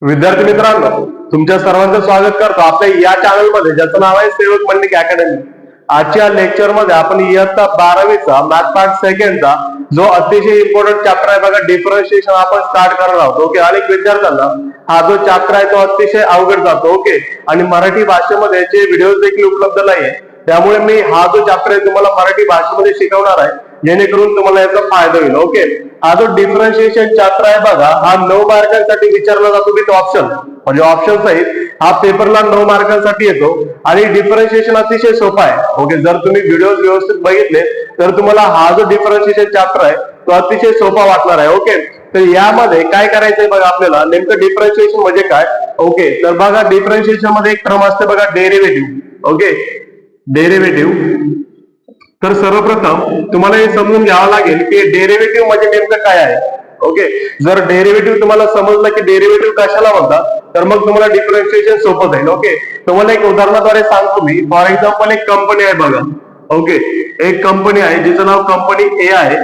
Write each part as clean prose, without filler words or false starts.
विद्यार्थी मित्रांनो, तुमच्या सर्वांचं स्वागत करतो आपल्या या चॅनल मध्ये, ज्याचं नाव आहे सेवक मंडलिक अकॅडमी. आजच्या लेक्चर मध्ये आपण इयत्ता 12वीचा मॅथ पार्ट सेकंडचा जो अतिशय इम्पॉर्टंट चॅप्टर आहे बघा, डिफरन्शिएशन आपण स्टार्ट करणार आहोत. ओके, अनेक विद्यार्थ्यांना हा जो चॅप्टर आहे तो अतिशय अवघड जातो. ओके, आणि मराठी भाषेमध्ये याचे व्हिडिओ देखील उपलब्ध नाहीये, त्यामुळे मी हा जो चॅप्टर आहे तुम्हाला मराठी भाषेमध्ये शिकवणार आहे, जेणेकरून तुम्हाला याचा फायदा होईल. ओके, हा जो डिफरन्शिएशन चॅप्टर आहे बघा, हा 9 मार्कांसाठी विचारला जातो विथ ऑप्शन, म्हणजे ऑप्शन सहित हा पेपरला 9 मार्कांसाठी येतो. आणि डिफरन्शिएशन अतिशय सोपा आहे. ओके, जर तुम्ही व्हिडिओ व्यवस्थित बघितले तर तुम्हाला हा जो डिफरन्शिएशन चॅप्टर आहे तो अतिशय सोपा वाटणार आहे. ओके, तर यामध्ये काय करायचंय बघा, आपल्याला नेमकं डिफरन्शिएशन म्हणजे काय. ओके, तर बघा डिफरन्शिएशन मध्ये एक टर्म असते बघा, डेरिव्हेटिव्ह. Okay, derivative. तर सर्वप्रथम तुम्हाला हे समजून घ्यावं लागेल की डेरिव्हेटिव्ह म्हणजे नेमकं काय आहे. ओके, जर डेरिव्हेटिव्ह तुम्हाला समजलं की डेरिव्हेटिव्ह कशाला म्हणतात, तर मग तुम्हाला डिफरन्शिएशन सोपं जाईल. ओके, तुम्हाला एक उदाहरणाद्वारे सांगतो मी. फॉर एक्झाम्पल, एक कंपनी आहे बघा. ओके, एक कंपनी आहे जिचं नाव कंपनी ए आहे.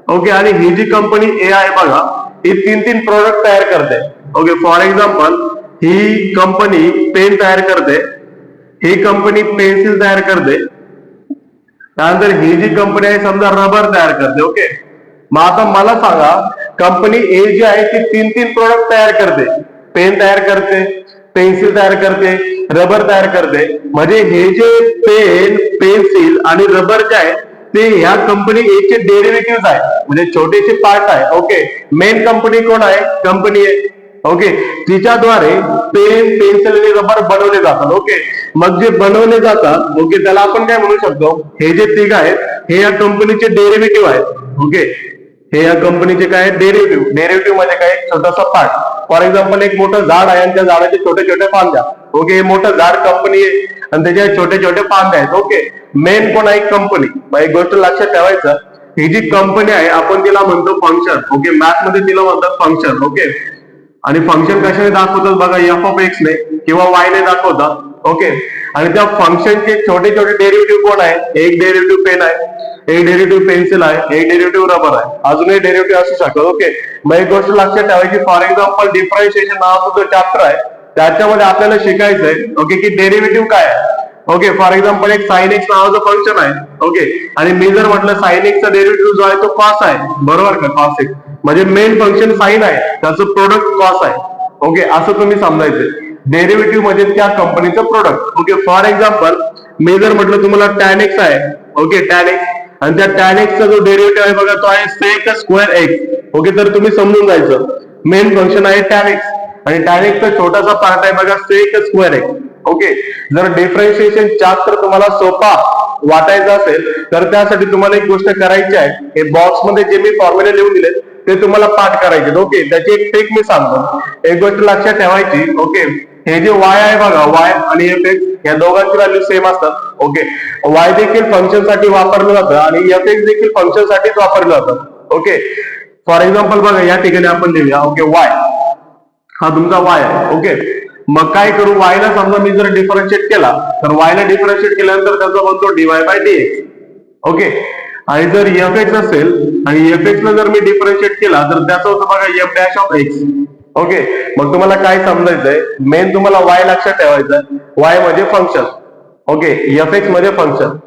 ओके, आणि ही जी कंपनी ए आहे बघा, ही 3 प्रोडक्ट तयार करते. ओके, फॉर एक्झाम्पल, ही कंपनी पेन तयार करते, ही कंपनी पेन्सिल तयार करते, त्यानंतर ही जी कंपनी आहे समजा रबर तयार करते. ओके, मग आता मला सांगा, कंपनी ए जी आहे ती 3 प्रोडक्ट तयार करते, पेन तयार करते, पेन्सिल तयार करते, रबर तयार करते. म्हणजे हे जे पेन, पेन्सिल आणि रबर जे आहे ते ह्या कंपनी ए चे डेरिव्हेटिव्ह आहे, म्हणजे छोटेसे पार्ट आहे. ओके, मेन कंपनी कोण आहे? कंपनी ए. ओके, तिच्याद्वारे पेन, पेन्सिल आणि रबर बनवले जातात. ओके, मग जे बनवले जातात, ओके, त्याला आपण काय म्हणू शकतो, हे जे तिघ आहेत हे या कंपनीचे डेरिव्हेटिव्ह आहेत. ओके, हे या कंपनीचे काय डेरिव्हेटिव्ह. डेरिव्हेटिव्ह म्हणजे काय? छोटासा पार्ट. फॉर एक्झाम्पल, एक मोठं झाड आहे आणि त्या झाडाचे छोटे छोटे फांद्या. ओके, हे मोठं झाड कंपनी आहे आणि त्याच्या छोटे छोटे फांद्या आहेत. ओके, मेन कोण आहे? कंपनी. एक गोष्ट लक्षात ठेवायचं, ही जी कंपनी आहे आपण तिला म्हणतो फंक्शन. ओके, मॅथ मध्ये तिला म्हणतात फंक्शन. ओके, आणि फंक्शन कशाने दाखवतात बघा, एफ ऑफ एक्स ने किंवा वाय ने दाखवतात. ओके, आणि त्या फंक्शनचे छोटे छोटे डेरिव्हेटिव्ह कोण आहे? एक डेरिव्हेटिव्ह पेन आहे, एक डेरिव्हेटिव्ह पेन्सिल आहे, एक डेरिव्हेटिव्ह रबर आहे, अजूनही डेरिव्हेटिव्ह असू शकतात. ओके, मग एक गोष्ट लक्षात ठेवायची, फॉर एक्झाम्पल डिफरन्शिएशन नावाचा जो चॅप्टर आहे त्याच्यामध्ये आपल्याला शिकायचंय. ओके, की डेरिव्हेटिव्ह काय आहे. ओके, फॉर एक्झाम्पल, एक साइन एक्स नावाचं फंक्शन आहे. ओके, आणि मी जर म्हटलं साइन एक्सचा डेरिव्हेटिव्ह जो आहे तो कॉस आहे, बरोबर का? कॉस एक्स म्हणजे मेन फंक्शन साइन आहे, त्याचं प्रोडक्ट कॉस आहे. ओके, असं तुम्ही समजायचं. डेरिव्हेटिव्ह म्हणजे त्या कंपनीचं प्रोडक्ट. ओके, फॉर एक्झाम्पल, मी जर म्हटलं तुम्हाला टॅन एक्स आहे. ओके, टॅन एक्स, आणि त्या टॅन एक्सचा जो डेरिव्हेटिव्ह आहे बघा तो आहे सेक स्क्वेअर एक्स. ओके, तर तुम्ही समजून जायचं मेन फंक्शन आहे टॅन एक्स आणि टॅन एक्सचा छोटासा पार्ट आहे बघा सेक स्क्वेअर एक्स. ओके, जर डिफरन्शिएशन चॅप्टर तुम्हाला सोपा वाटायचा असेल तर त्यासाठी तुम्हाला एक गोष्ट करायची आहे, हे बॉक्स मध्ये जे मी फॉर्म्युले लिहून दिले ते तुम्हाला पाठ करायचे. ओके, त्याची एक ट्रिक मी सांगतो, एक गोष्ट लक्षात ठेवायची. ओके, हे जे वाय आहे बघा, वाय आणि एफ एक्स या दोघांची व्हॅल्यू सेम असतात. ओके, वाय देखील फंक्शन साठी वापरलं जातं आणि एफ एक्स देखील फंक्शन साठीच वापरलं जातं. ओके, फॉर एक्झाम्पल बघा, या ठिकाणी आपण लिहूया. ओके, वाय हा तुमचा वाय आहे. ओके, मग काय करू, वायला समजा मी जर डिफरन्शिएट केला तर वायला डिफरन्शिएट केल्यानंतर त्याचा बनतो dy by D x. Okay, आणि जर एफ एक्स असेल आणि एफ एक्स ला जर मी डिफरन्शिएट केला तर त्याचं होतं बघा f dash of x. Okay, मग तुम्हाला काय समजायचंय, मेन तुम्हाला वाय लक्षात ठेवायचं. वाय म्हणजे फंक्शन. ओके, एफ एक्स म्हणजे function,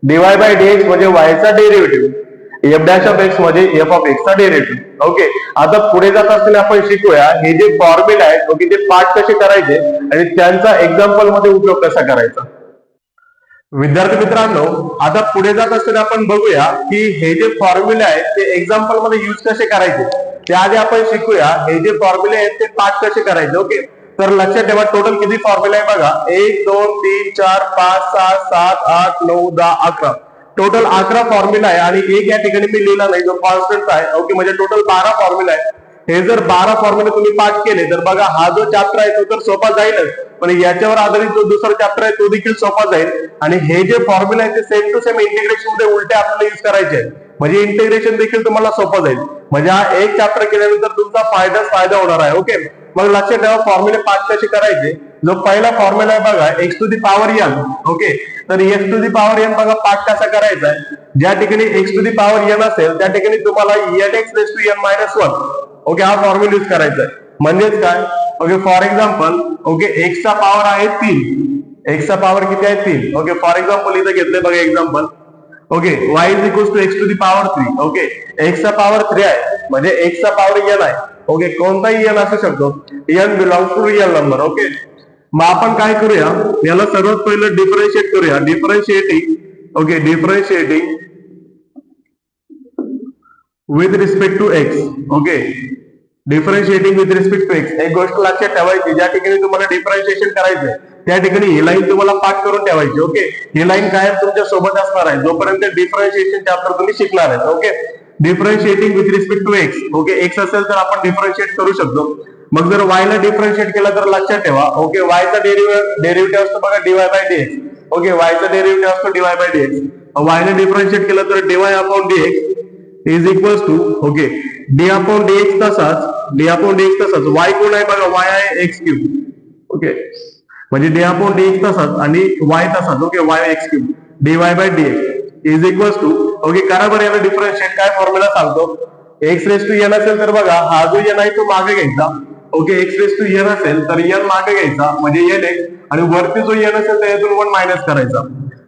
DY by D X म्हणजे वायचा derivative, F dash of X म्हणजे एफ ऑफ एक्स चा डेरिव्हेटिव्ह. ओके, आता पुढे जात असताना आपण शिकूया हे जे फॉर्म्युला आहेत, ओके, ते पाठ कसे करायचे आणि त्यांचा एक्झाम्पल मध्ये उपयोग कसा करायचा. विद्यार्थी मित्रांनो, आता पुढे जात असताना आपण बघूया की हे जे फॉर्म्युले आहेत ते एक्झाम्पल मध्ये यूज कसे करायचे. त्याआधी आपण शिकूया हे जे फॉर्म्युले आहेत ते पाठ कसे करायचे. ओके, तर लक्षात ठेवा टोटल किती फॉर्म्युले आहे बघा, 1 2 3 4 5 6 7 8 9 10 11. टोटल 11 फॉर्म्युला आहे आणि एक या ठिकाणी मी लिहिला नाही जो कॉन्स्टंट आहे. ओके, म्हणजे टोटल 12 फॉर्म्युला आहे. हे जर 12 फॉर्म्युले तुम्ही पाठ केले तर बघा हा जो चॅप्टर आहे तो तर सोपा जाईलच, पण याच्यावर आधारित जो दुसरा चॅप्टर आहे तो देखील सोपा जाईल. आणि हे जे फॉर्म्युला आहे ते सेम टू सेम इंटिग्रेशन मध्ये उलटे आपल्याला यूज करायचे आहे, म्हणजे इंटिग्रेशन देखील तुम्हाला सोपं जाईल. म्हणजे हा एक चॅप्टर केल्यानंतर तुमचा फायदा होणार आहे. ओके, मग लक्षात ठेवा फॉर्म्युले पाठ कसे करायचे. जो पहिला फॉर्म्युला आहे बघा x to the power N. Okay, तर X to the power N बघा पाठ कसा करायचा आहे. ज्या ठिकाणी X to the power N असेल त्या ठिकाणी तुम्हाला N x raise to N minus 1. Okay, हा फॉर्म्युला यूज करायचा आहे. म्हणजेच काय, ओके फॉर एक्झाम्पल ओके एक्सचा पॉवर आहे 3, एक्सचा पॉवर किती आहे 3. ओके फॉर एक्झाम्पल इथं घेतलंय बघा example. Okay y is equal to x to the power 3. Okay एक्सचा पॉवर 3 आहे म्हणजे एक्सचा पॉवर n आहे. ओके कोणताही n असू शकतो, n belongs to real number. Okay मग आपण काय करूया, याला सर्वात पहिलं डिफरन्शिएट करूया. Differentiating okay differentiating with respect to x. Okay differentiating with respect to x. एक गोष्ट लक्षात ठेवायची, ज्या ठिकाणी तुम्हाला डिफरन्शिएशन करायचंय त्या ठिकाणी ही लाईन तुम्हाला पाठ करून ठेवायची. ओके ही लाईन कायम तुमच्या सोबत असणार आहे जोपर्यंत डिफरन्शिएशन चॅप्टर तुम्ही शिकणार आहे. Okay differentiating with respect to x. Okay x असेल तर आपण डिफरन्शिएट करू शकतो. मग जर y ला डिफरन्शिएट केलं तर लक्षात ठेवा ओके y चा डेरिव्हेटिव्ह असतो बघा dy by dx. Okay y चा डेरिव्हेटिव्ह असतो dy बाय dx. y ला डिफरन्शिएट केलं तर dy upon dx is equals to okay d upon dx तसाच y कोण आहे बघा, y आहे एक्स क्यूब. ओके म्हणजे डी अपॉन dx तसाच आणि y तसाच. Okay y x cube dy by dx is equals to okay करा बरं याला डिफरन्शिएट. काय फॉर्म्युला सांगतो, एक्स रेस टू n असेल तर बघा हा जो n आहे तो मागे घ्यायचा. Okay x raise to n असेल तर n मागे घ्यायचा म्हणजे n x आणि वरती जो n असेल त्यातून 1 मायनस करायचा.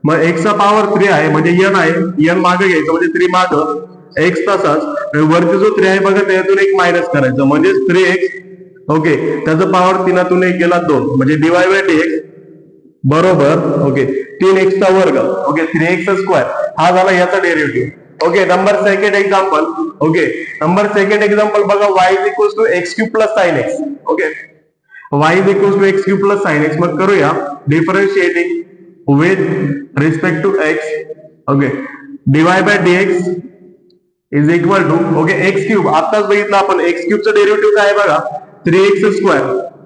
मग x चा पॉवर 3 आहे म्हणजे n आहे, n मागे घ्यायचं म्हणजे 3 मागं x तसाच, वरती जो 3 आहे बघा त्यातून 1 मायनस करायचं म्हणजे 3x. ओके त्याचा पॉवर 3तून 1 गेला 2 म्हणजे dy बाय dx बरोबर ओके 3x चा वर्ग. ओके 3x स्क्वेअर हा झाला याचा derivative. Okay number second example. Okay number second example बघा y is equal to x cube plus sine x. Okay y is equal to x cube plus sine x. मग करूया differentiating with respect to x. Okay dy by dx is equal to okay x cube. आताच बघितलं आपण x क्यूबचं derivative काय बघा 3x square.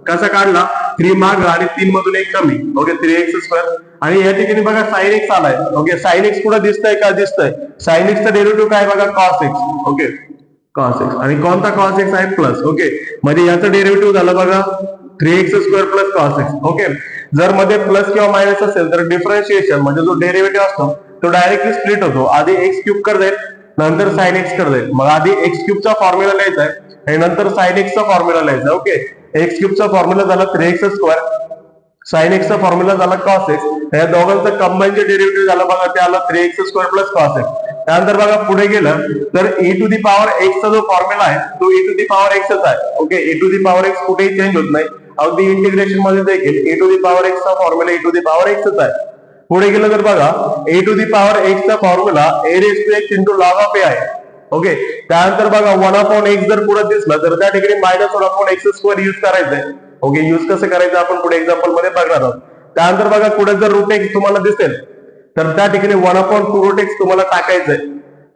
कसा काढला, 3 माग आणि 3 मधून 1 कमी. ओके 3x स्क्वेअर आणि या ठिकाणी बघा साइन एक्स आलाय. ओके साइन एक्स कुठं दिसतंय का, दिसतंय. साइन एक्सचा डेरिव्हेटिव्ह काय बघा cos x. Okay cos x आणि कोणता कॉस एक्स आहे प्लस. ओके म्हणजे याचं डेरिव्हेटिव्ह झालं बघा 3x square plus cos x. Okay जर मध्ये प्लस किंवा मायनस असेल तर डिफरन्शिएशन म्हणजे जो डेरिव्हेटिव्ह असतो तो डायरेक्टली स्प्लिट होतो. आधी एक्स क्यूब कर जाईल नंतर साइन एक्स कर जाईल. मग आधी एक्स क्यूबचा फॉर्म्युला लिहायचा आहे आणि नंतर साइन एक्सचा फॉर्म्युला लिहायचा. ओके एक्स क्यूबचा फॉर्म्युला झाला 3x स्क्वेअर, साइन एक्सचा फॉर्म्युला झाला कॉस एक्स. या दोघांचं कंबाईनचे डेरिव्हेटिव्ह झालं बघा ते आलं 3x square plus cos x. त्यानंतर बघा पुढे गेलं तर e to the power x चा जो फॉर्म्युला आहे तो e टू दी पॉवर एक्सच आहे. Okay e to the power x कुठेही चेंज होत नाही, अगदी इंटिग्रेशन मध्ये देखील e to the power x चा formula e to the power एक्सच आहे. पुढे गेलं तर बघा a to the power x चा formula a raise to x into log of a आहे. ओके त्यानंतर बघा 1 अपॉन एक्स जर पुढे दिसला तर त्या ठिकाणी minus 1 upon x square use करायचंय. ओके युज कसं करायचं आपण पुढे एक्झाम्पल मध्ये बघणार आहोत. त्यानंतर बघा पुढे जर रूट एक्स तुम्हाला दिसेल तर त्या ठिकाणी 1 अपॉन 2 रूट एक्स तुम्हाला टाकायचंय.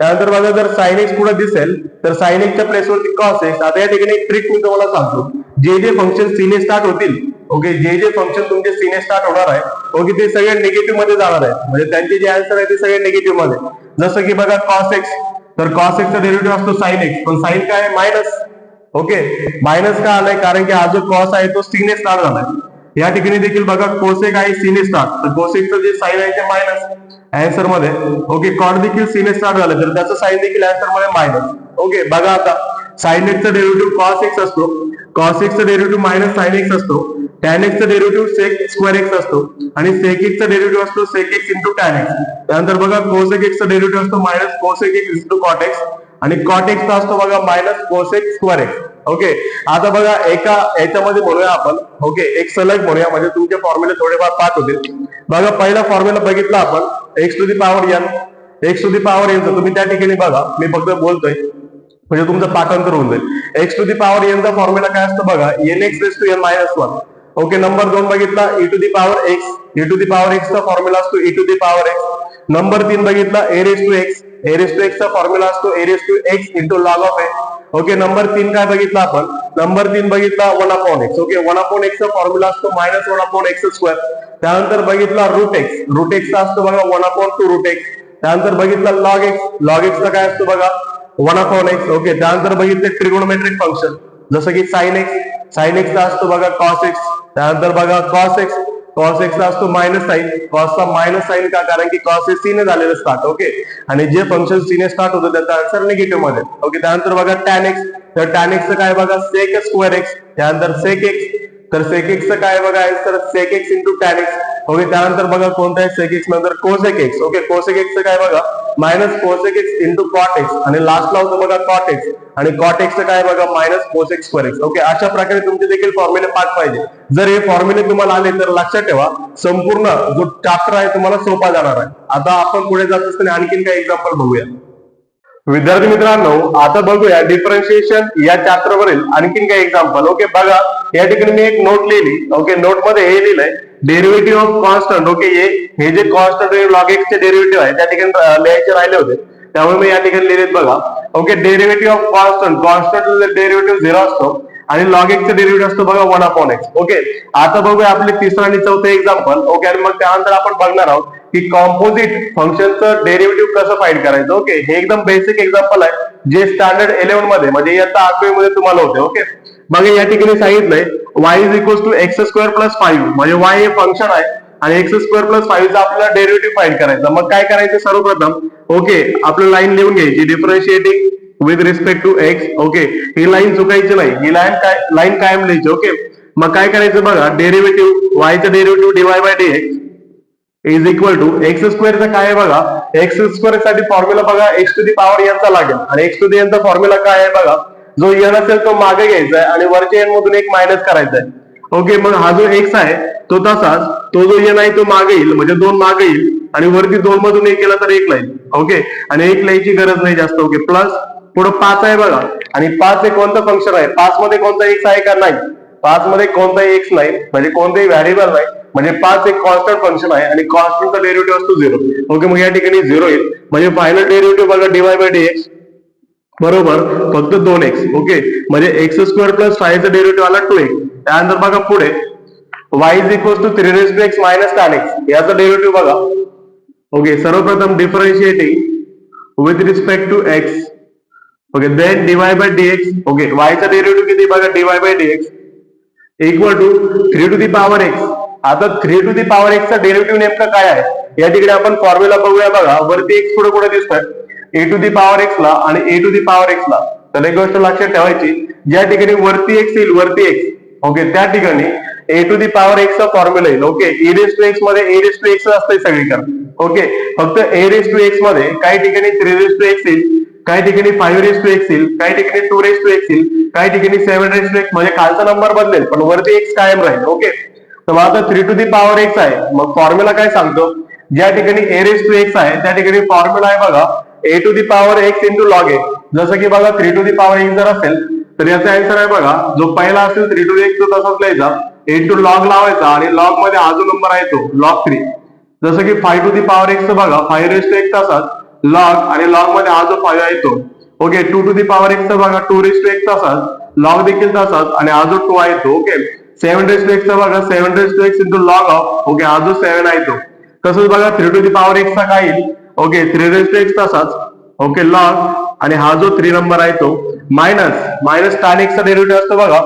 त्यानंतर बघा जर साइन एक्स पुढे दिसेल तर साइन एक्सच्या प्लेसवरती कॉस एक्स. आता या ठिकाणी एक ट्रिक मी तुम्हाला सांगतो, जे जे फंक्शन सीने स्टार्ट होतील ओके जे जे फंक्शन तुमचे सीने स्टार्ट होणार आहे ओके ते सगळे निगेटिव्ह मध्ये जाणार आहे म्हणजे त्यांचे जे आन्सर आहे ते सगळे निगेटिव्ह मध्ये. जसं की बघा कॉस एक्स तर कॉस एक्सचा डेरिव्हेटिव्ह असतो साइन एक्स पण साइन काय आहे मायनस. ओके मायनस का आलाय कारण की हा जो कॉस आहे तो सीने स्टार्ट झालाय. या ठिकाणी देखील बघा कोसेक आहे सीने स्टार्ट तर कोसेकचं जे साइन आहे ते मायनस आन्सर मध्ये. ओके कॉट देखील सीने स्टार्ट झालं तर त्याचं साइन देखील आन्सर मध्ये मायनस. ओके बघा आता साइन एक्सचा डेरिव्हेटिव्ह कॉस एक्स असतो, कॉस एक्सचा डेरिव्हेटिव्ह मायनस साइन एक्स असतो, टॅन एक्सचा डेरिव्हेटिव्ह सेक स्क्वेअर एक्स असतो आणि सेक एक्सचा डेरिव्हेटिव्ह असतो sec x into tan x. त्यानंतर बघा कोसेक एक्सचा डेरिव्हेटिव्ह असतो minus cosec x into cot x आणि कॉट एक्सचा असतो बघा minus cosec square x. Okay आता बघा एका याच्यामध्ये म्हणूया आपण ओके एक सलग म्हणूया म्हणजे तुमचे फॉर्म्युले थोडेफार पाठ होतील. बघा पहिला फॉर्म्युला बघितला आपण x to the power n. X to the power n तुम्ही त्या ठिकाणी बघा मी फक्त बोलतोय म्हणजे तुमचं पाठांतर होऊन जाईल. X to the power n चा फॉर्म्युला काय असतं बघा n x raise to N minus 1. Okay number 2 बघितला e to the power x. e to the power x चा फॉर्म्युला असतो e to the power x. Number 3 बघितला a raise to x. A raise to x चा formula असतो a raise to x into log of a. Okay number 3 काय बघितला आपण, number 3 बघितला 1 upon x. Okay 1 upon x चा formula असतो minus 1 upon x square. त्यानंतर बघितला रूट एक्स. रूट एक्स चा असतो बघा 1 अपॉन 2 रूट एक्स. त्यानंतर बघितला लॉग एक्स. लॉग एक्स चा काय असतो बघा 1 अपॉन एक्स. ओके त्यानंतर बघितले ट्रिगोनोमेट्रिक फंक्शन जसं की साइन एक्स. साइन एक्स चा असतो बघा कॉस एक्स. त्यानंतर बघा कॉस एक्स कॉस एक्स ला असतो मायनस साईन, कॉसचा मायनस साईन का, कारण की कॉस हे सी ने झालेलं स्टार्ट. ओके, आणि जे फंक्शन सी ने स्टार्ट होतं त्याचा आन्सर निगेटिव्ह मध्ये. ओके, त्यानंतर बघा टॅन एक्स, तर टॅन एक्सचं काय बघा सेक स्क्वेअर एक्स, त्यानंतर सेक एक्स, तर सेक एक्सचं काय बघा answer sec x into tan x. Okay, त्यानंतर बघा कोणता आहे सेक एक्स नंतर कोसेक एक्स. ओके, कोसेक एक्सचं काय बघा minus cosec x into cot x, आणि लास्टला होतं बघा कॉट एक्स, आणि कॉट एक्सचं काय बघा minus cosec square x. Okay, अशा प्रकारे तुमचे देखील फॉर्म्युले पाठ पाहिजे. जर हे फॉर्म्युले तुम्हाला आले तर लक्षात ठेवा संपूर्ण जो चॅप्टर आहे तुम्हाला सोपा जाणार आहे. आता आपण पुढे जात असताना आणखीन काही एक्झाम्पल बघूया. विद्यार्थी मित्रांनो, आता बघूया डिफरन्शिएशन या चॅप्टर वरील आणखीन काही एक्झाम्पल. ओके, बघा या ठिकाणी मी एक नोट लिहिली. ओके, नोट मध्ये हे लिहिलंय डेरिव्हेटिव्ह ऑफ कॉन्स्टंट. ओके, हे जे कॉन्स्टंट लॉग एक्स चे डेरिव्हेटिव्ह आहे त्या ठिकाणी लिहायचे राहिले होते, त्यामुळे मी या ठिकाणी लिहिलेत बघा. Okay, derivative of constant, constant derivative 0 असतो आणि लॉग एक्स चे डेरिव्हेटिव्ह असतो बघा 1/x. ओके, आता बघूया आपले तिसरं आणि चौथं एक्झाम्पल. ओके, आणि मग त्यानंतर आपण बघणार आहोत की कॉम्पोजिट फंक्शनचं डेरिव्हेटिव्ह कसं फाइंड करायचं. ओके, हे एकदम बेसिक एक्झाम्पल आहे जे स्टँडर्ड 11 मध्ये म्हणजे इयत्ता 8वी मध्ये तुम्हाला होते. ओके, बघा या ठिकाणी सांगितलंय y is equal to x square plus 5, म्हणजे y हे फंक्शन आहे आणि एक्स स्क्वेअर प्लस 5 चा आपल्याला डेरिव्हेटिव्ह फाइंड करायचा. मग काय करायचं सर्वप्रथम, ओके आपल्याला लाईन लिहून घ्यायची differentiating with respect to x. Okay, ही लाईन चुकायची नाही, ही लाईन कायम लिहायची. ओके, मग काय करायचं बघा डेरिव्हेटिव्ह y चा derivative dy by dx is equal to x स्क्वेअरचा काय आहे बघा, एक्स स्क्वेअर साठी फॉर्म्युला बघा x to the power n चा लागेल, आणि एक्स टू दी एन चा फॉर्म्युला काय आहे बघा, जो एन असेल तो मागे घ्यायचा आहे आणि वरच्या एन मधून एक मायनस करायचा आहे. ओके, मग हा जो एक्स आहे तो तसाच, तो जो एन आहे तो मागे येईल म्हणजे 2 मागे येईल, आणि वरती 2 मधून एक केला तर 1 लाईल. ओके, आणि 1 लिहायची गरज नाही जास्त. ओके, प्लस पुढे 5 आहे बघा, आणि 5 हे कोणतं फंक्शन आहे, 5 मध्ये कोणता एक्स आहे का, नाही 5 मध्ये कोणताही एक्स नाही, म्हणजे कोणतेही व्हॅरिएबल नाही, म्हणजे 5 एक कॉन्स्टंट फंक्शन आहे आणि कॉन्स्टंटचा डेरिव्हेटिव्ह असतो 0. ओके, मग या ठिकाणी 0 येईल, म्हणजे फायनल डेरिव्हेटिव्ह बघा dy बाय dx बरोबर फक्त 2x. ओके, म्हणजे एक्स स्क्वेअर प्लस 5 चा डेरिव्हेटिव्ह आला 2x. त्यानंतर बघा पुढे y is equal to 3 raise to x minus tan x, याचा डेरिव्हेटिव्ह बघा. ओके, सर्वप्रथम differentiating with respect to x. Okay, then dy by dx. Okay, y चा डेरिव्हेटिव्ह किती बघा dy by dx equal to 3 to the power x. आता 3 to the power x चा derivative नेमका काय आहे, या ठिकाणी आपण फॉर्म्युला बघूया बघा. वरती x पुढे पुढे दिसतात a to the power x ला आणि a to the power x ला. तर एक गोष्ट लक्षात ठेवायची, ज्या ठिकाणी वरती x येईल वरती x, ओके त्या ठिकाणी a to the power x चा फॉर्म्युला येईल. Okay, e raise to x मध्ये a रेज टू x असते सगळीकडे. ओके, फक्त a रेज टू x मध्ये काही ठिकाणी 3 रेज टू x येईल, काही ठिकाणी 5 रेज टू x येईल, काही ठिकाणी 2 रेज टू x येईल, काही ठिकाणी 7 रेज टू x, म्हणजे खालचा नंबर बदलेल पण वरती x कायम राहील. ओके, तर आता 3 टू दी पॉवर x आहे, मग फॉर्म्युला काय सांगतो, ज्या ठिकाणी a रेज टू x आहे त्या ठिकाणी फॉर्म्युला आहे बघा a to the power x into log x. जसं की बघा 3 टू दी पॉवर x जर असेल तर याचा आन्सर आहे बघा, जो पहिला असेल 3 टू दी x तो तसाच लिहायचा, इंटू लॉग लावायचा आणि लॉग मध्ये हा जो नंबर आहे तो लॉग 3. जसं की 5 टू दी पॉवर x बघा 5 रेज टू x तसाच लॉग, आणि लॉग मध्ये हा जो 5 आहे तो. Okay, 2 to the power x बघा 2 रेज टू x तसाच, लॉग देखील तसाच, आणि हा जो 2 आहे तो. ओके, 7 रेज टू x बघा 7 raise to x into log of. Okay, हा जो 7 आहे तो. तसंच बघा 3 टू दी पॉवर x चा काय येईल, ओके 3 रेज टू x तसाच, ओके लॉग, आणि हा जो 3 नंबर आहे तो मायनस tan x चा डेरिव्हेटिव्ह असतो बघा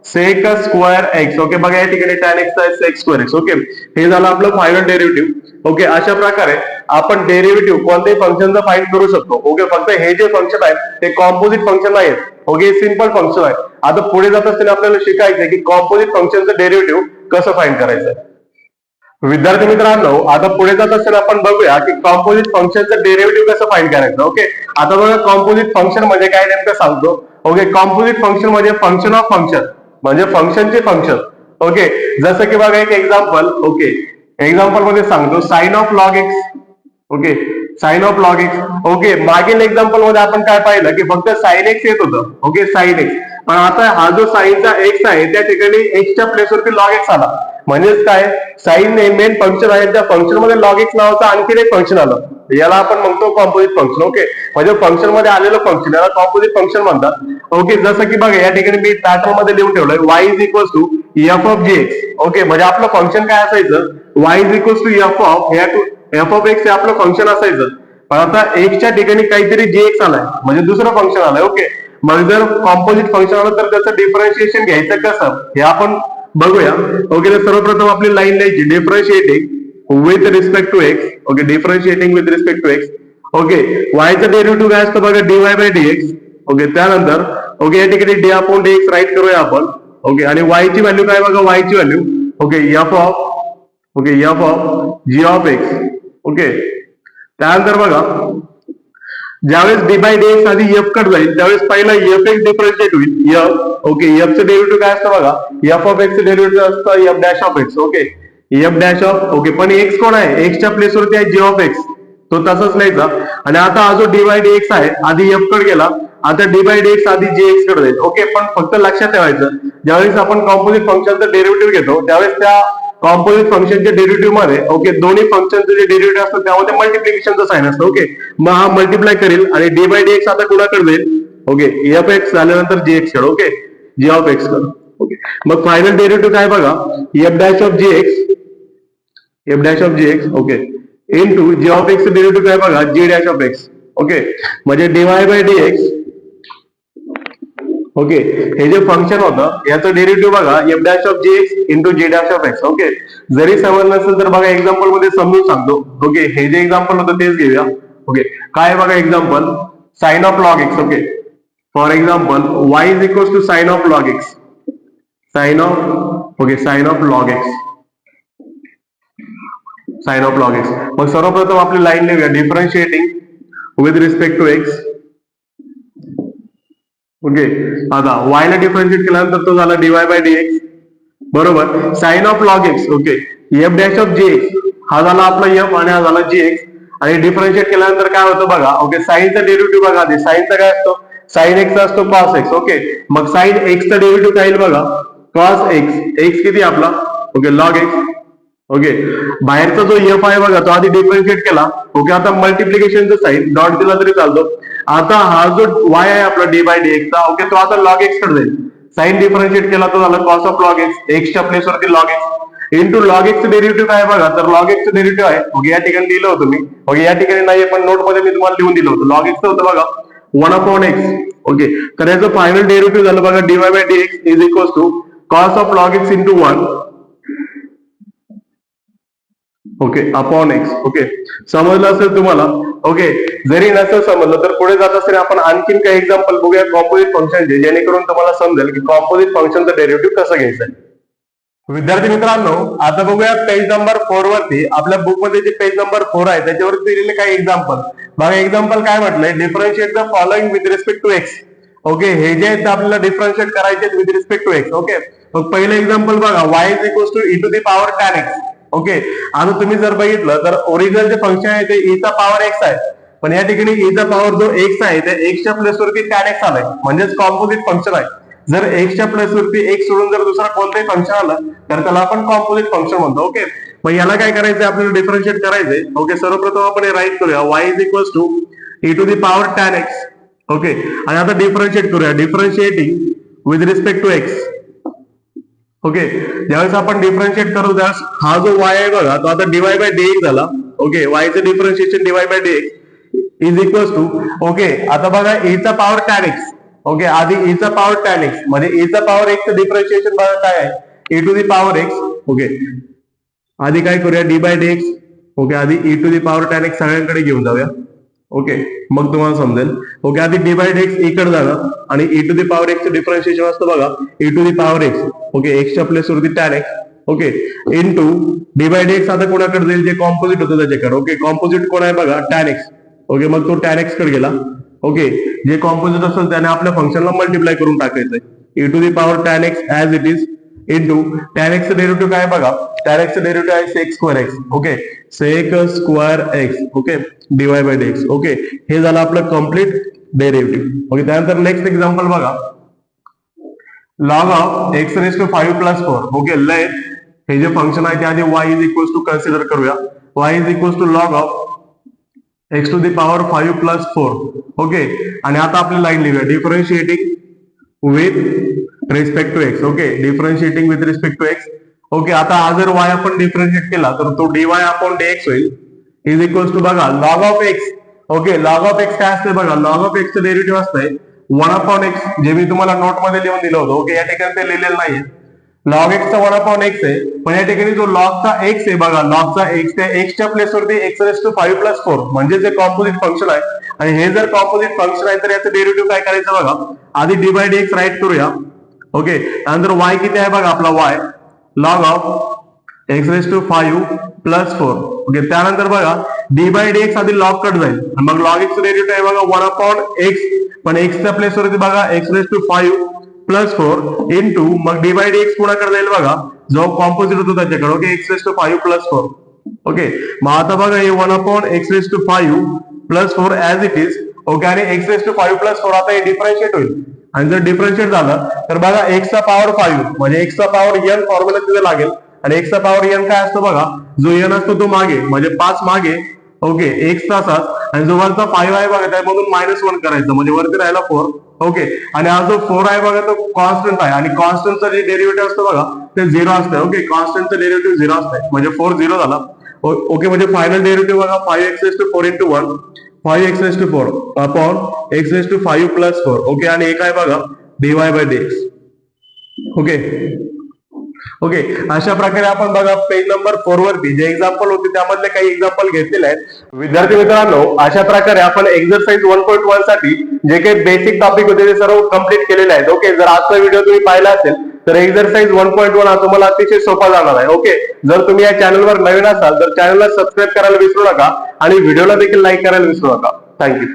सेक स्क्वेअर x. ओके, बघा या ठिकाणी tan x चा सेक स्क्वेअर x. ओके, हे झालं आपलं फायनल डेरिव्हेटिव्ह. ओके, अशा प्रकारे आपण डेरिव्हेटिव्ह कोणत्याही फंक्शनचा फाइंड करू शकतो. ओके, फक्त हे जे फंक्शन आहे ते कॉम्पोजिट फंक्शन नाही आहेत. ओके, सिंपल फंक्शन आहे. आता पुढे जात असताना आपल्याला शिकायचं की कॉम्पोजिट फंक्शनचं डेरिव्हेटिव्ह कसं फाइंड करायचं. विद्यार्थी मित्रांनो, आता पुढे जात असताना आपण बघूया की कॉम्पोजिट फंक्शनचं डेरिव्हेटिव्ह कसं फाइंड करायचं. ओके, आता बघा कॉम्पोजिट फंक्शन म्हणजे काय नेमकं सांगतो. ओके, कॉम्पोजिट फंक्शन म्हणजे फंक्शन ऑफ फंक्शन, म्हणजे फंक्शनचे फंक्शन. ओके, जसं की बघा एक एक्झाम्पल. ओके, एक्झाम्पल मध्ये सांगतो sine of log x. Okay, sine of log x. Okay, मागील एक्झाम्पल मध्ये आपण काय पाहिलं की फक्त साइन एक्स येत होतं. ओके, साइन एक्स, पण आता हा जो साइनचा एक्स आहे त्या ठिकाणी एक्सच्या प्लेसवरती लॉग एक्स आला. म्हणजेच काय, साइन हे मेन फंक्शन आहे, त्या फंक्शन मध्ये लॉग एक्स नावाचं आणखी एक फंक्शन आलं, याला आपण म्हणतो कॉम्पोजिट फंक्शन. ओके, म्हणजे फंक्शन मध्ये आलेलं फंक्शन याला कॉम्पोजिट फंक्शन म्हणतात. ओके, जसं की बघा या ठिकाणी मी पॅटर्न मध्ये लिहून ठेवलंय y is equal to f of g x. Okay, म्हणजे आपलं फंक्शन काय असायचं, y is equal to f of x हे आपलं फंक्शन असायचं, पण आता एक्सच्या ठिकाणी काहीतरी जी एक्स आलाय म्हणजे दुसरं फंक्शन आलंय. ओके, मग जर कॉम्पोजिट फंक्शन आलं तर त्याचं डिफरन्शिएशन घ्यायचं कसं हे आपण बघूया. ओके, तर सर्वप्रथम आपली लाईन लिहायची differentiating with respect to x. Okay, differentiating with respect to x. Okay, वायचं डेरिव्हेटिव्ह काय असतं बघा, dy बाय dx. ओके, त्यानंतर ओके या ठिकाणी डी अपॉन dx राईट करूया आपण. ओके, आणि y ची व्हॅल्यू काय बघा, y ची value okay f of g of x. Okay, त्यानंतर बघा ज्यावेळेस डी बाय डी एक्स आधी एफ कट जाईल त्यावेळेस पहिला एफ एक्स डिफरन्शिएट होईल एफ. ओके, एफ चं डेरिव्हेटिव्ह काय असतं बघा, एफ ऑफ एक्स डेरिव्हेटिव्ह असतं f dash of x. Okay, f dash of okay, पण एक्स कोण आहे, एक्सच्या प्लेसवरती आहे जी ऑफ एक्स, तो तसाच लिहायचा. आणि आता हा जो डी बाय डी एक्स आहे आधी एफ कट गेला, आता डी बाय डी एक्स आधी जी एक्स कडे जाईल. ओके, पण फक्त लक्षात ठेवायचं ज्यावेळेस आपण कॉम्पोजिट फंक्शनचं डेरिव्हेटिव्ह घेतो त्यावेळेस त्या कॉम्पोजिट फंक्शनच्या डेरिव्हेटिव्ह मध्ये ओके दोन्ही फंक्शनचे जे डेरिव्हेटिव्ह असतात त्यामध्ये मल्टिप्लिकेशनचं साइन असतं. ओके, मग हा मल्टिप्लाय करेल आणि डी बाय डी एक्स आता कुणाकडे जाईल, ओके एफ एक्स झाल्यानंतर जी एक्स कडे. ओके, जी ऑफ एक्स कडे. ओके, मग फायनल डेरिव्हेटिव्ह काय बघा, f dash of g x, f dash of g x. Okay, into g of x derivative काय बघा, g dash of x. Okay, म्हणजे d y by D x. Okay, हे जे function होतं याचं डेरिव्हेटिव्ह बघा f dash of g x into g dash of x. Okay, जरी समजलं नसेल तर बघा एक्झाम्पल मध्ये समजून सांगतो. ओके, हे जे एक्झाम्पल होतं तेच घेऊया. ओके, काय बघा example, sine of log x. Okay, for example y is equals to sine of log x. Sine of okay sine of log x, sine of log x. मग सर्वप्रथम आपली लाईन लिहूया differentiating with respect to x. Okay, आता y ला differentiate केल्यानंतर तो झाला dy by dx बरोबर sine of log x. Okay, f dash of g x हा झाला आपला एफ आणि हा झाला जी एक्स. आणि डिफरन्शिएट केल्यानंतर काय होतं बघा, ओके साइनचा डेरिव्हेटिव्ह बघा, आधी साइनचा काय असतो, साइन एक्स असतो कॉस एक्स. ओके, मग साइन एक्सचा डेरिव्हेटिव्ह काय येईल बघा, कॉस एक्स. एक्स किती आपला, ओके लॉग एक्स. ओके, बाहेरचा जो एफ आहे बघा तो आधी डिफरन्शिएट केला. ओके, आता मल्टिप्लिकेशनचा साइन डॉट दिला तरी चालतो. आता हा जो y आहे आपला डी बाय डी एक्सचा, ओके तो आता लॉग एक्स कडे जाईल. साइन डिफरन्शिएट केला तो झाला कॉस ऑफ लॉग एक्स, एक्सच्या प्लेसवरती log x into log x derivative काय बघा, तर लॉग एक्स डेरिव्हेटिव्ह आहे. ओके, या ठिकाणी लिहिलं होतं मी. ओके, या ठिकाणी नाही पण नोट मध्ये मी तुम्हाला लिहून दिलं होतं. लॉग एक्स होतं बघा 1/x. ओके, तर याचं फायनल डेरिव्हेटिव्ह झालं बघा d y by D x is equals to cos of log x into 1 okay upon x. Okay, समजलं असेल तुम्हाला. ओके, जरी नसेल समजलं तर पुढे जात असताना आपण आणखीन काही एक्झाम्पल बघूया कॉम्पोजिट फंक्शनचे, जेणेकरून तुम्हाला समजेल की कॉम्पोजिट फंक्शनचं डेरिव्हेटिव्ह कसं घ्यायचं. विद्यार्थी मित्रांनो, आता बघूया पेज नंबर 4 वरती. आपल्या बुक मध्ये जे पेज नंबर 4 आहे त्याच्यावरती दिलेले काही एक्झाम्पल बघा. एक्झाम्पल काय म्हटलंय, differentiate the following with respect to x. Okay, हे जे आहेत आपल्याला डिफरन्शिएट करायचे with respect to x. Okay, मग पहिलं एक्झाम्पल बघा, y is equals to e to the power tan x. Okay, आता तुम्ही जर बघितलं तर ओरिजिनल जे फंक्शन आहे ते e चा पॉवर x आहे, पण या ठिकाणी e चा पॉवर जो x आहे ते x च्या प्लेस वरती tan x आलाय, म्हणजेच कॉम्पोजिट फंक्शन आहे. जर x च्या प्लेस वरती x सोडून जर दुसरा कोणताही फंक्शन आलं तर त्याला आपण कॉम्पोजिट फंक्शन म्हणतो. ओके, मग याला काय करायचंय, आपल्याला डिफरन्शिएट करायचंय. ओके, सर्वप्रथम आपण हे राईट करूया, y is equals to e to the power tan x. Okay, आणि आता डिफरन्शिएट करूया, differentiating with respect to x. Okay, ज्यावेळेस आपण डिफरन्शिएट करू त्यावेळेस हा जो y आहे बघा तो आता डीवाय बाय dx झाला. ओके, y चं differentiation d y by dx is equals to okay, आता बघा e चा पॉवर tan x. ओके, आधी e चा पॉवर tan x म्हणजे e चा पॉवर x चं डिफरन्शिएशन बघा काय आहे, e to the power x. Okay, आधी काय करूया डी बाय dx. ओके, आधी e to the power tan x सगळ्यांकडे घेऊन जाऊया. ओके, मग तुम्हाला समजेल. ओके, आधी डी बाय dx इकडे जाणार आणि e to the power x चं डिफरन्शिएशन असतं बघा e to the power x. Okay, x च्या प्लेस वरती tan x. Okay, into d by dx आता कोणाकडे जाईल, जे कॉम्पोजिट होतं त्याच्याकडे. ओके, कॉम्पोजिट कोण आहे बघा tan x. ओके, मग तो tan x कडे गेला. ओके, जे कॉम्पोजिट असेल त्याने आपल्या फंक्शनला मल्टिप्लाय करून टाकायचंय e to the power tan x as it is into tan x चं डेरिव्हेटिव्ह काय बघा, tan x चं डेरिव्हेटिव्ह आहे sec square x. Okay, sec square x. Okay, dy by dx. Okay, हे झालं आपलं कम्प्लीट डेरिव्हेटिव्ह. ओके, त्यानंतर next example बघा, log of x raise to 5 plus 4. Okay, let हे जे फंक्शन आहे ते आधी y is equals to consider करूया. y is equals to log of x to the power 5 plus 4. Okay, आणि आता आपली लाईन लिहूया, differentiating with respect to x. Okay, differentiating with respect to x. Okay, आता हा जर y आपण differentiate केला तर तो dy अपॉन dx होईल इज इक्वल्स टू बघा log of x. Okay, log of x काय असते बघा, log ऑफ x चं डेरिव्हेटिव्ह असतंय 1/x, जे मी तुम्हाला नोट मध्ये लिहून दिलं होतं. ओके, या ठिकाणी ते लिहिलेलं नाहीये. लॉग एक्सचा 1/x आहे, पण या ठिकाणी जो लॉगचा एक्स आहे बघा, लॉगचा एक्स, त्या एक्सच्या प्लेसवरती x⁵5+4 म्हणजे जे कॉम्पोजिट फंक्शन आहे, आणि हे जर कॉम्पोजिट फंक्शन आहे तर याचं डेरिव्हेटिव्ह काय करायचं बघा, आधी d/dx राईट करूया. ओके, त्यानंतर y किती आहे बघा आपला, y log of x⁵5+4. Okay, त्यानंतर बघा d/dx आधी लॉग कट जाईल, मग लॉग एक्सचं डेरिव्हेटिव्ह आहे बघा 1/x, पण एक्सच्या प्लेसवरती बघा x⁵5+4 इंटू मग d/dx पुढाकडे जाईल बघा, जो कॉम्पोजिट होतो त्याच्याकडे. Okay, x⁵5+4. ओके, मग आता बघा हे 1/x⁵5+4 as it is. Okay, आणि x⁵5+4 आता हे डिफरन्शिएट होईल, आणि जर डिफरन्शिएट झालं तर बघा x चा पॉवर 5 म्हणजे x चा पॉवर n फॉर्म्युला तिथे लागेल, आणि x चा पॉवर n काय असतो बघा, जो n असतो तो मागे म्हणजे 5 मागे. ओके, x तासात, आणि जो वरचा 5 आहे बघा त्यामधून -1 करायचं म्हणजे वरती राहिला 4. ओके, आणि हा जो 4 आहे बघा तो कॉन्स्टंट आहे, आणि कॉन्स्टंटचा जे डेरिव्हेटिव्ह असतो बघा ते 0 असतं. ओके, कॉन्स्टंटचं डेरिव्हेटिव्ह 0 असतं म्हणजे 4 0 झाला. ओके, म्हणजे फायनल डेरिव्हेटिव्ह बघा 5x⁴ into 1 5x⁴ upon x⁵5+4. Okay, आणि हे काय बघा dy/dx. ओके ओके, अशा प्रकारे आपण बघा पेज नंबर 4 वरती जे एक्झाम्पल होते त्यामधले काही एक्झाम्पल घेतलेले आहेत. विद्यार्थी मित्रांनो, अशा प्रकारे आपण एक्सरसाइज 1.1 साठी जे काही बेसिक टॉपिक होते ते सर्व कंप्लीट केलेले आहेत. ओके, जर आजचा व्हिडिओ तुम्ही पाहिला असेल तर एक्सरसाइज 1.1 हा तुम्हाला अतिशय सोपा जाणार आहे. ओके, जर तुम्ही या चॅनलवर नवीन असाल तर चॅनलला सबस्क्राईब करायला विसरू नका, आणि व्हिडिओला देखील लाईक करायला विसरू नका. थँक्यू.